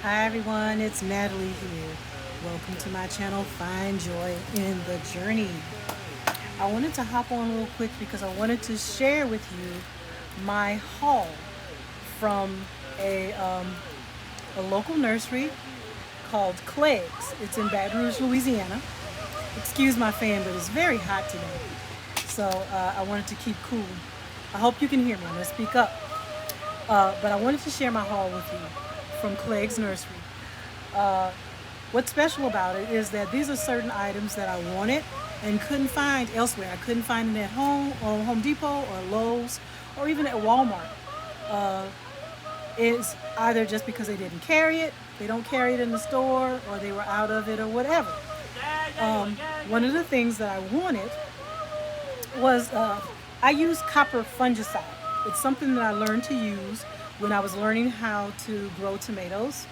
Hi everyone, it's Natalie here. Welcome to my channel, Find Joy in the Journey. I wanted to hop on real quick because I wanted to share with you my haul from a local nursery called Cleggs. It's in Baton Rouge, Louisiana. Excuse my fan, but it's very hot today. So I wanted to keep cool. I hope you can hear me. I'm going to speak up. But I wanted to share my haul with you from Clegg's Nursery. What's special about it is that these are certain items that I wanted and couldn't find elsewhere. I couldn't find it at home or Home Depot or Lowe's or even at Walmart. It's either just because they didn't carry it, they don't carry it in the store, or they were out of it or whatever. One of the things that I wanted was I use copper fungicide. It's something that I learned to use when I was learning how to grow tomatoes.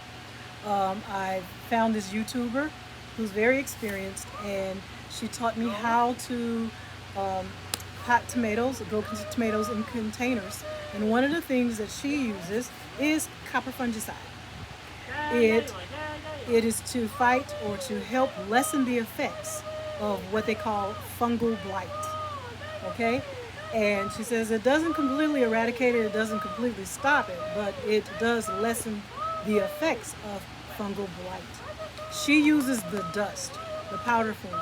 I found this YouTuber who's very experienced, and she taught me how to pot tomatoes, grow tomatoes in containers. And one of the things that she uses is copper fungicide. It it is to fight or to help lessen the effects of what they call fungal blight. Okay, and she says it doesn't completely eradicate it, it doesn't completely stop it, but it does lessen the effects of fungal blight. She uses the dust, the powder form.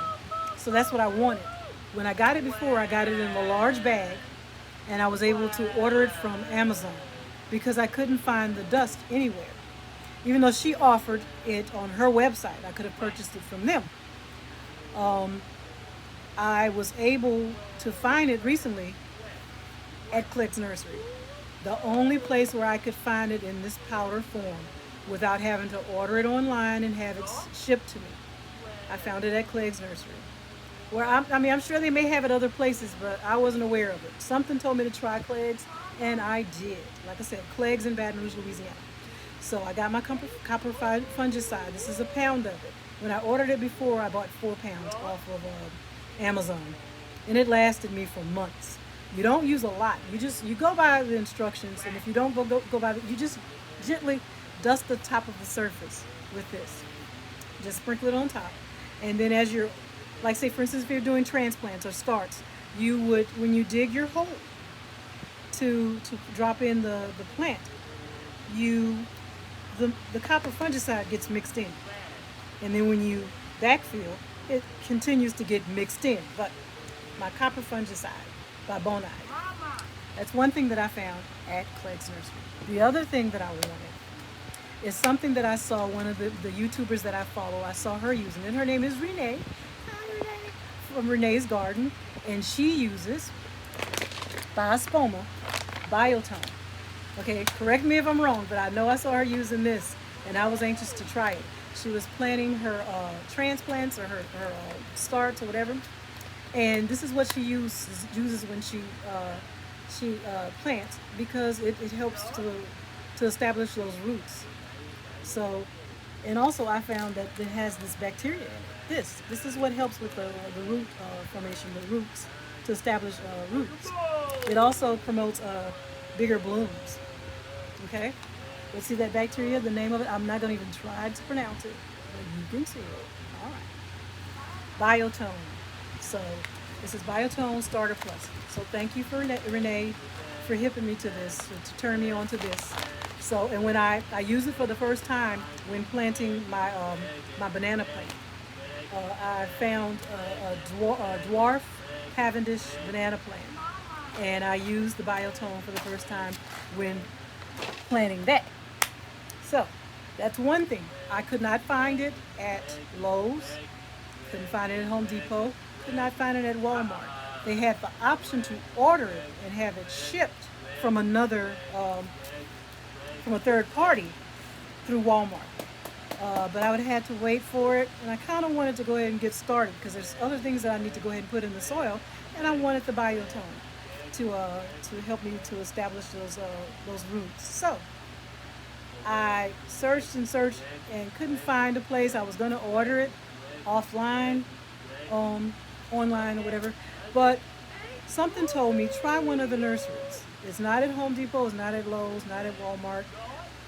So that's what I wanted. When I got it before, I got it in a large bag, and I was able to order it from Amazon because I couldn't find the dust anywhere. Even though she offered it on her website, I could have purchased it from them. I was able to find it recently at Clegg's Nursery. The only place where I could find it in this powder form without having to order it online and have it shipped to me. I found it at Clegg's Nursery. Where I'm sure they may have it other places, but I wasn't aware of it. Something told me to try Clegg's, and I did. Like I said, Clegg's in Baton Rouge, Louisiana. So I got my copper fungicide. This is a pound of it. When I ordered it before, I bought 4 pounds off of Amazon, and it lasted me for months. You don't use a lot. You go by the instructions, and if you don't go by you just gently dust the top of the surface with this. Just sprinkle it on top, and then as you're, like say for instance, if you're doing transplants or starts, you would, when you dig your hole to drop in the plant, you the copper fungicide gets mixed in, and then when you backfill, it continues to get mixed in. But my copper fungicide by Bonide. That's one thing that I found at Clegg's Nursery. The other thing that I wanted is something that I saw one of the YouTubers that I follow. I saw her using it. Her name is Renee. Hi, Renee. From Renee's Garden, and she uses Biospoma Biotone. Okay, correct me if I'm wrong, but I know I saw her using this, and I was anxious to try it. She was planting her transplants or her starts or whatever, and this is what she uses when she plants, because it helps to establish those roots. So, and also I found that it has this bacteria in it. This is what helps with the root formation, the roots, to establish roots. It also promotes bigger blooms. Okay, let's see that bacteria. The name of it, I'm not going to even try to pronounce it, but you can see it. All right, Biotone. So this is Biotone Starter Plus. So thank you for Renee for hipping me to this, to turn me on to this. So, and when I used it for the first time when planting my my banana plant, I found a dwarf Cavendish banana plant, and I used the Biotone for the first time when planting that. So that's one thing. I could not find it at Lowe's, couldn't find it at Home Depot, could not find it at Walmart. They had the option to order it and have it shipped from another, from a third party through Walmart. But I would have had to wait for it, and I kind of wanted to go ahead and get started because there's other things that I need to go ahead and put in the soil, and I wanted the Biotone to help me to establish those roots. So I searched and searched and couldn't find a place. I was going to order it offline, online or whatever, but something told me try one of the nurseries. It's not at Home Depot, it's not at Lowe's, not at Walmart.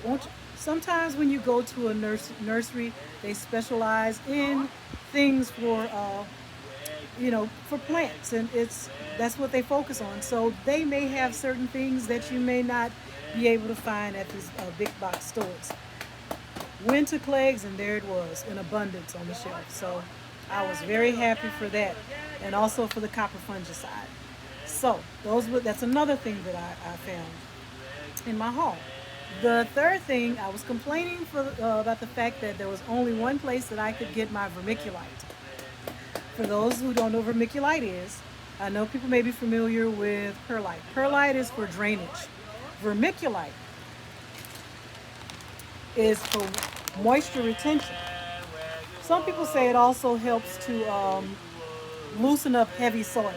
Won't you sometimes when you go to a nursery, they specialize in things for for plants, and that's what they focus on. So they may have certain things that you may not be able to find at these big box stores. Went to Clegg's and there it was in abundance on the shelf. So I was very happy for that, and also for the copper fungicide. So that's another thing that I found in my haul. The third thing, I was complaining about the fact that there was only one place that I could get my vermiculite. For those who don't know what vermiculite is, I know people may be familiar with perlite. Perlite is for drainage. Vermiculite is for moisture retention. Some people say it also helps to loosen up heavy soil.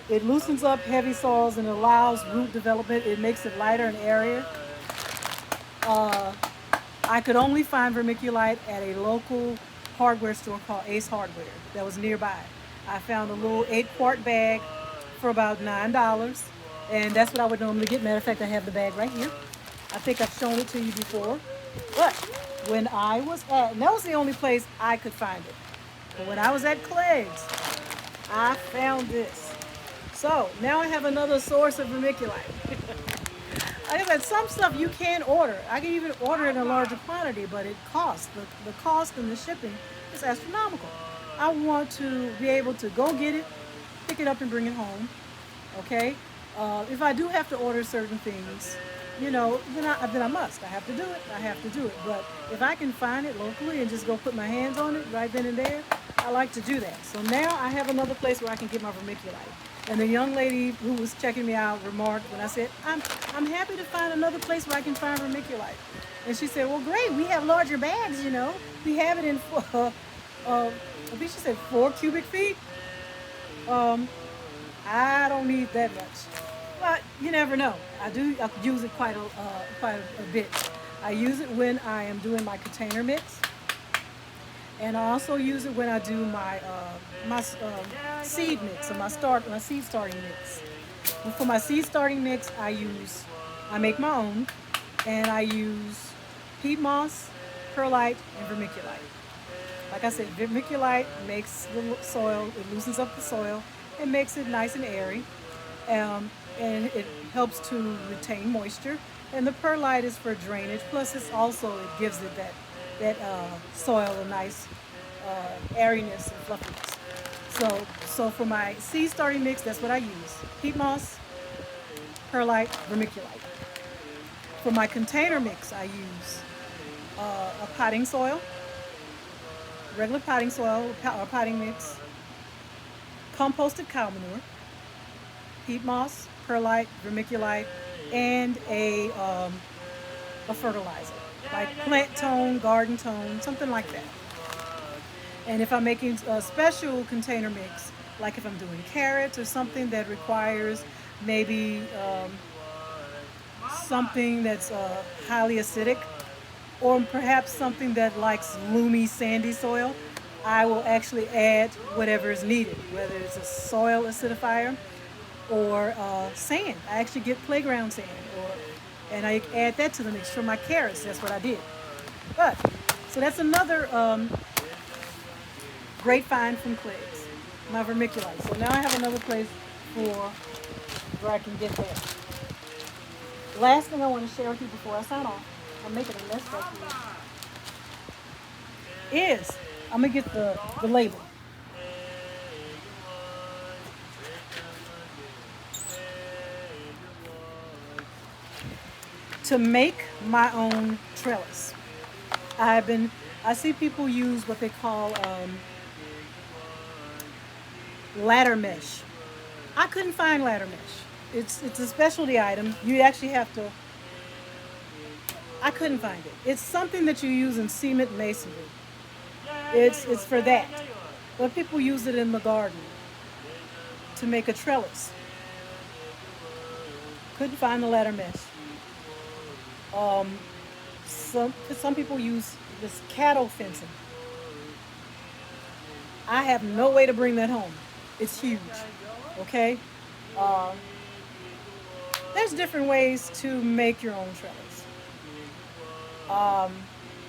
It loosens up heavy soils and allows root development. It makes it lighter and airier. I could only find vermiculite at a local hardware store called Ace Hardware that was nearby. I found a little 8-quart bag for about $9, and that's what I would normally get. Matter of fact, I have the bag right here. I think I've shown it to you before. But when I was and that was the only place I could find it. But when I was at Clegg's, I found this. So now I have another source of vermiculite. Like I said, some stuff you can order. I can even order it in a larger quantity, but it costs. The cost and the shipping is astronomical. I want to be able to go get it, pick it up, and bring it home. Okay? If I do have to order certain things, then I must. I have to do it. I have to do it. But if I can find it locally and just go put my hands on it right then and there, I like to do that. So now I have another place where I can get my vermiculite. And the young lady who was checking me out remarked when I said, I'm happy to find another place where I can find vermiculite. And she said, well, great, we have larger bags, We have it in, I think she said 4 cubic feet. I don't need that much. But you never know. I use it quite a bit. I use it when I am doing my container mix. And I also use it when I do my seed mix, or my seed starting mix. And for my seed starting mix, I make my own, and I use peat moss, perlite, and vermiculite. Like I said, vermiculite makes the soil, it loosens up the soil, and makes it nice and airy, and it helps to retain moisture. And the perlite is for drainage. Plus, it gives it that soil a nice airiness and fluffiness. So for my seed starting mix, that's what I use: peat moss, perlite, vermiculite. For my container mix, I use a potting soil, regular potting soil, or potting mix, composted cow manure, peat moss, perlite, vermiculite, and a fertilizer, like plant tone, garden tone, something like that. And if I'm making a special container mix, like if I'm doing carrots or something that requires maybe something that's highly acidic, or perhaps something that likes loomy, sandy soil, I will actually add whatever is needed, whether it's a soil acidifier or sand. I actually get playground sand, and I add that to the mix for my carrots. That's what I did. So that's another great find from Cleggs, my vermiculite. So now I have another place where I can get that. Last thing I want to share with you before I sign off, I'm making a mess right here, is I'm going to get the label. To make my own trellis, I see people use what they call ladder mesh. I couldn't find ladder mesh. It's a specialty item. You actually have to. I couldn't find it. It's something that you use in cement masonry. It's for that. But people use it in the garden to make a trellis. Couldn't find the ladder mesh. Some people use this cattle fencing. I have no way to bring that home. It's huge. Okay? There's different ways to make your own trellis. Um,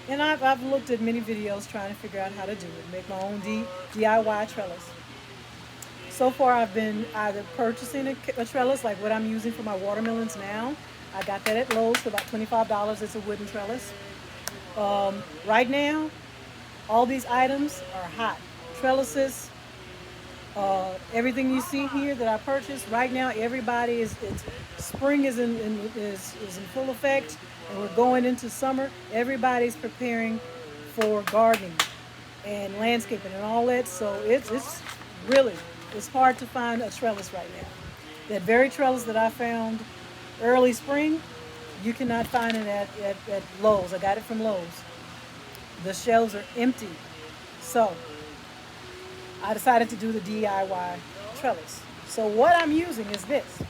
and I've looked at many videos trying to figure out how to do it, make my own DIY trellis. So far, I've been either purchasing a trellis, like what I'm using for my watermelons now. I got that at Lowe's for about $25. It's a wooden trellis. Right now, all these items are hot. Trellises, everything you see here that I purchased right now, everybody it's spring is in full effect, and we're going into summer. Everybody's preparing for gardening and landscaping and all that. So it's really it's hard to find a trellis right now. That very trellis that I found early spring, you cannot find it at Lowe's. I got it from Lowe's. The shelves are empty. So I decided to do the DIY trellis. So what I'm using is this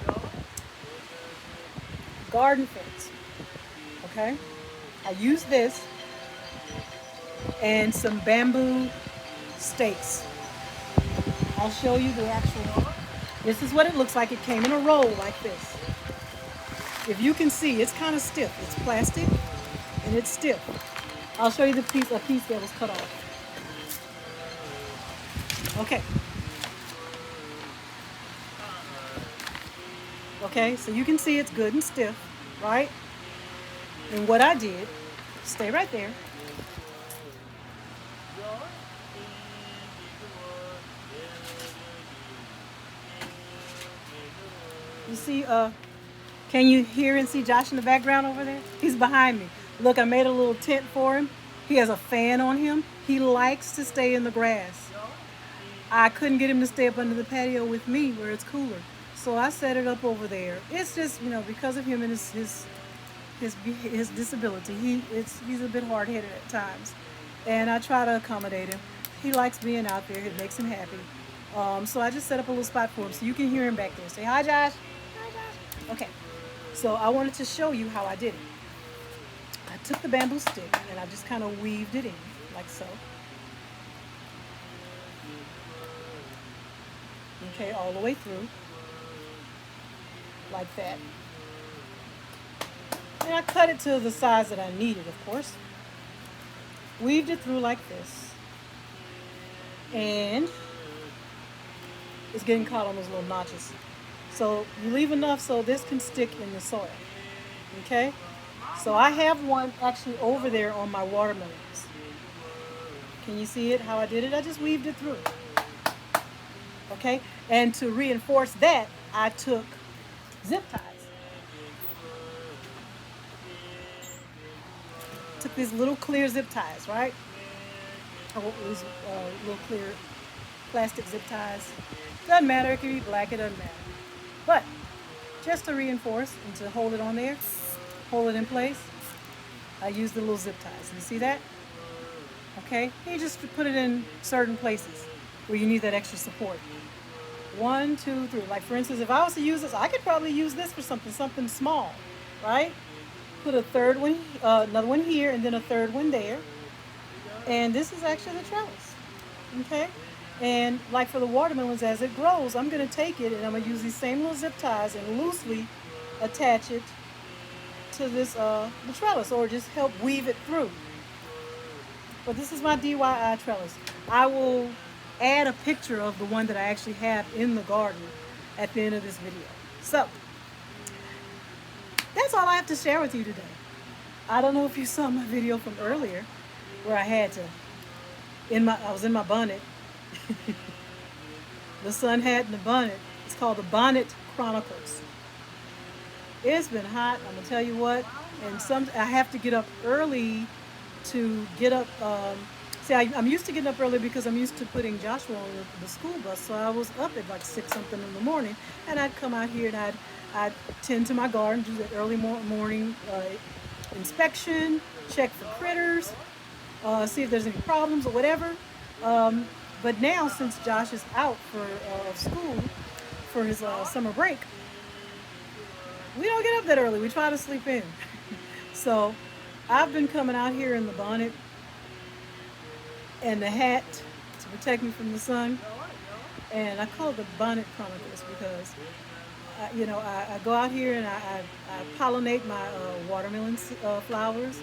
garden fence. Okay? I use this and some bamboo stakes. I'll show you the actual. This is what it looks like. It came in a roll like this. If you can see, it's kind of stiff. It's plastic and it's stiff. I'll show you a piece that was cut off. Okay. Okay, so you can see it's good and stiff, right? And what I did, stay right there. You see, can you hear and see Josh in the background over there? He's behind me. Look, I made a little tent for him. He has a fan on him. He likes to stay in the grass. I couldn't get him to stay up under the patio with me where it's cooler. So I set it up over there. It's just, because of him and his disability, he's a bit hard-headed at times. And I try to accommodate him. He likes being out there. It makes him happy. So I just set up a little spot for him so you can hear him back there. Say, hi, Josh. Hi, Josh. Okay. So I wanted to show you how I did it. I took the bamboo stick and I just kind of weaved it in like so. Okay, all the way through like that. And I cut it to the size that I needed, of course. Weaved it through like this. And it's getting caught on those little notches. So you leave enough so this can stick in the soil. Okay? So I have one actually over there on my watermelons. Can you see it, how I did it? I just weaved it through. Okay? And to reinforce that, I took zip ties. Took these little clear zip ties, right? These little clear plastic zip ties. Doesn't matter, it can be black, it doesn't matter. But just to reinforce and to hold it on there, hold it in place, I use the little zip ties. You see that? Okay? You just put it in certain places where you need that extra support. 1, 2, 3. Like for instance, if I was to use this, I could probably use this for something small, right? Put a third one, another one here, and then a third one there. And this is actually the trellis. Okay? And like for the watermelons, as it grows, I'm going to take it and I'm going to use these same little zip ties and loosely attach it to this the trellis, or just help weave it through. But this is my DIY trellis. I will add a picture of the one that I actually have in the garden at the end of this video. So that's all I have to share with you today. I don't know if you saw my video from earlier where I had to I was in my bonnet. The sun hat and the bonnet. It's called the Bonnet Chronicles. It's been hot, I'm gonna tell you what, and I have to get up early to get up. I'm used to getting up early because I'm used to putting Joshua on the school bus. So I was up at like 6 something in the morning, and I'd come out here and I'd tend to my garden, do that early morning inspection, check for critters, see if there's any problems or whatever. But now, since Josh is out for school for his summer break, we don't get up that early. We try to sleep in. So I've been coming out here in the bonnet and the hat to protect me from the sun. And I call it the Bonnet Chronicles because, I go out here and I pollinate my watermelon flowers.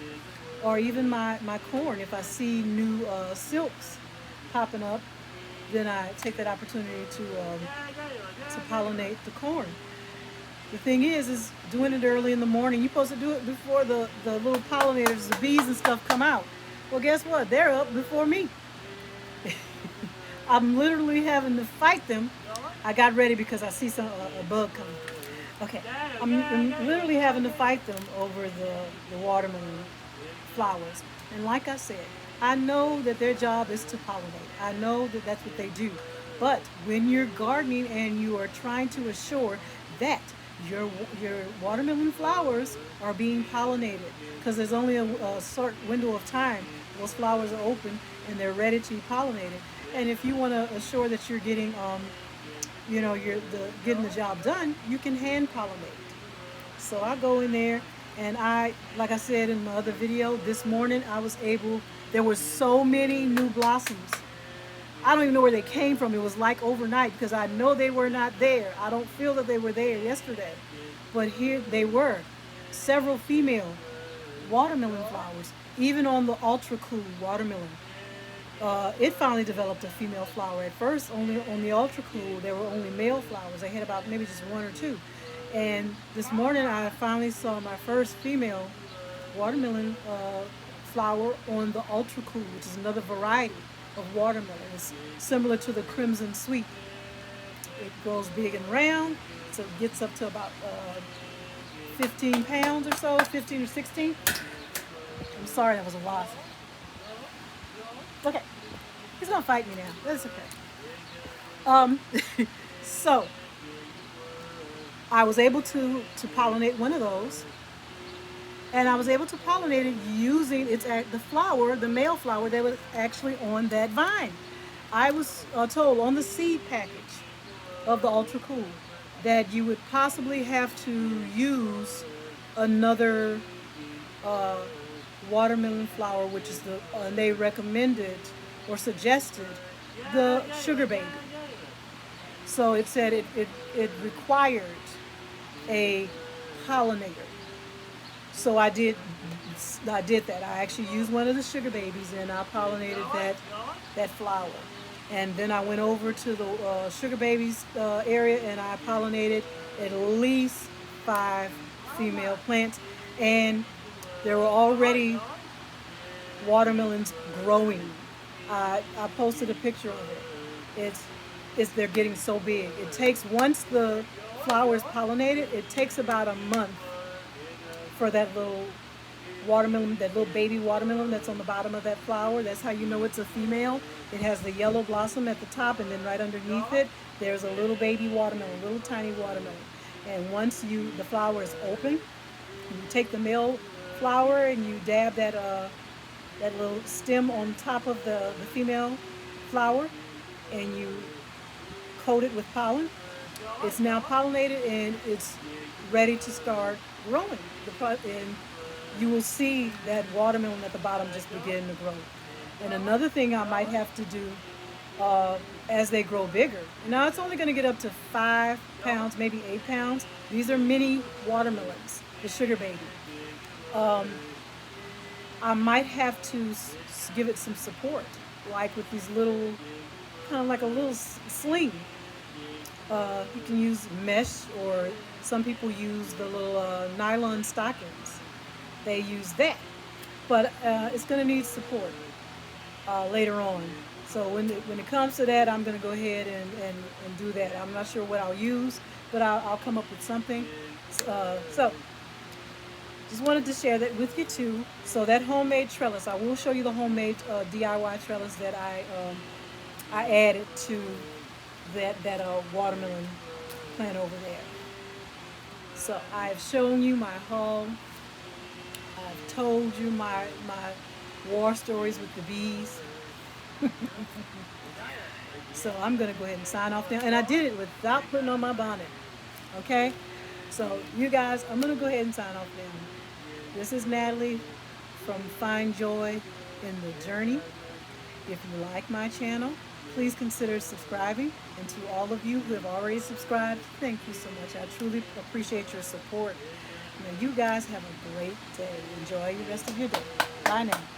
or even my corn. If I see new silks popping up, then I take that opportunity to pollinate the corn. The thing is doing it early in the morning. You're supposed to do it before the little pollinators, the bees and stuff come out. Well, guess what? They're up before me. I'm literally having to fight them. I got ready because I see a bug coming. Okay, I'm literally having to fight them over the watermelon flowers. And like I said, I know that their job is to pollinate. I know that that's what they do. But when you're gardening and you are trying to assure that your watermelon flowers are being pollinated, because there's only a certain window of time those flowers are open and they're ready to be pollinated. And if you want to assure that you're getting getting the job done, you can hand pollinate. So I go in there and like I said in my other video, this morning there were so many new blossoms. I don't even know where they came from. It was like overnight because I know they were not there. I don't feel that they were there yesterday. But here they were. Several female watermelon flowers, even on the ultra cool watermelon. It finally developed a female flower. At first, only on the ultra cool, there were only male flowers. I had about maybe just one or two. And this morning, I finally saw my first female watermelon flower on the ultra cool, which is another variety of watermelon. It's similar to the crimson sweet. It grows big and round, so it gets up to about 15 pounds or so, 15 or 16. I'm sorry, that was a wasp. Okay, he's gonna fight me now. That's okay. So I was able to pollinate one of those, and I was able to pollinate it using the flower, the male flower that was actually on that vine. I was told on the seed package of the Ultra Cool that you would possibly have to use another watermelon flower, which is they recommended or suggested the sugar baby. So it said it required a pollinator. So I did that. I actually used one of the sugar babies and I pollinated that flower. And then I went over to the sugar babies area and I pollinated at least 5 female plants. And there were already watermelons growing. I posted a picture of it. They're getting so big. It takes, once the flower is pollinated, it takes about a month for that little watermelon, that little baby watermelon that's on the bottom of that flower. That's how you know it's a female. It has the yellow blossom at the top, and then right underneath it, there's a little baby watermelon, little tiny watermelon. And once the flower is open, you take the male flower and you dab that little stem on top of the female flower, and you coat it with pollen. It's now pollinated and it's ready to start growing. And you will see that watermelon at the bottom just begin to grow. And another thing I might have to do as they grow bigger. Now it's only going to get up to 5 pounds, maybe 8 pounds. These are mini watermelons, the sugar baby. I might have to give it some support, like with these little, kind of like a little sling. You can use mesh, or some people use the little nylon stockings. They use that, but it's going to need support later on. So when it comes to that, I'm going to go ahead and do that. I'm not sure what I'll use, but I'll come up with something. So just wanted to share that with you too. So that homemade trellis, I will show you the homemade DIY trellis that I added to that watermelon plant over there. So I've shown you my haul. I've told you my war stories with the bees. So I'm going to go ahead and sign off now. And I did it without putting on my bonnet. Okay? So you guys, I'm going to go ahead and sign off now. This is Natalie from Find Joy in the Journey. If you like my channel, please consider subscribing. And to all of you who have already subscribed, thank you so much. I truly appreciate your support. Now you guys have a great day. Enjoy the rest of your day. Bye now.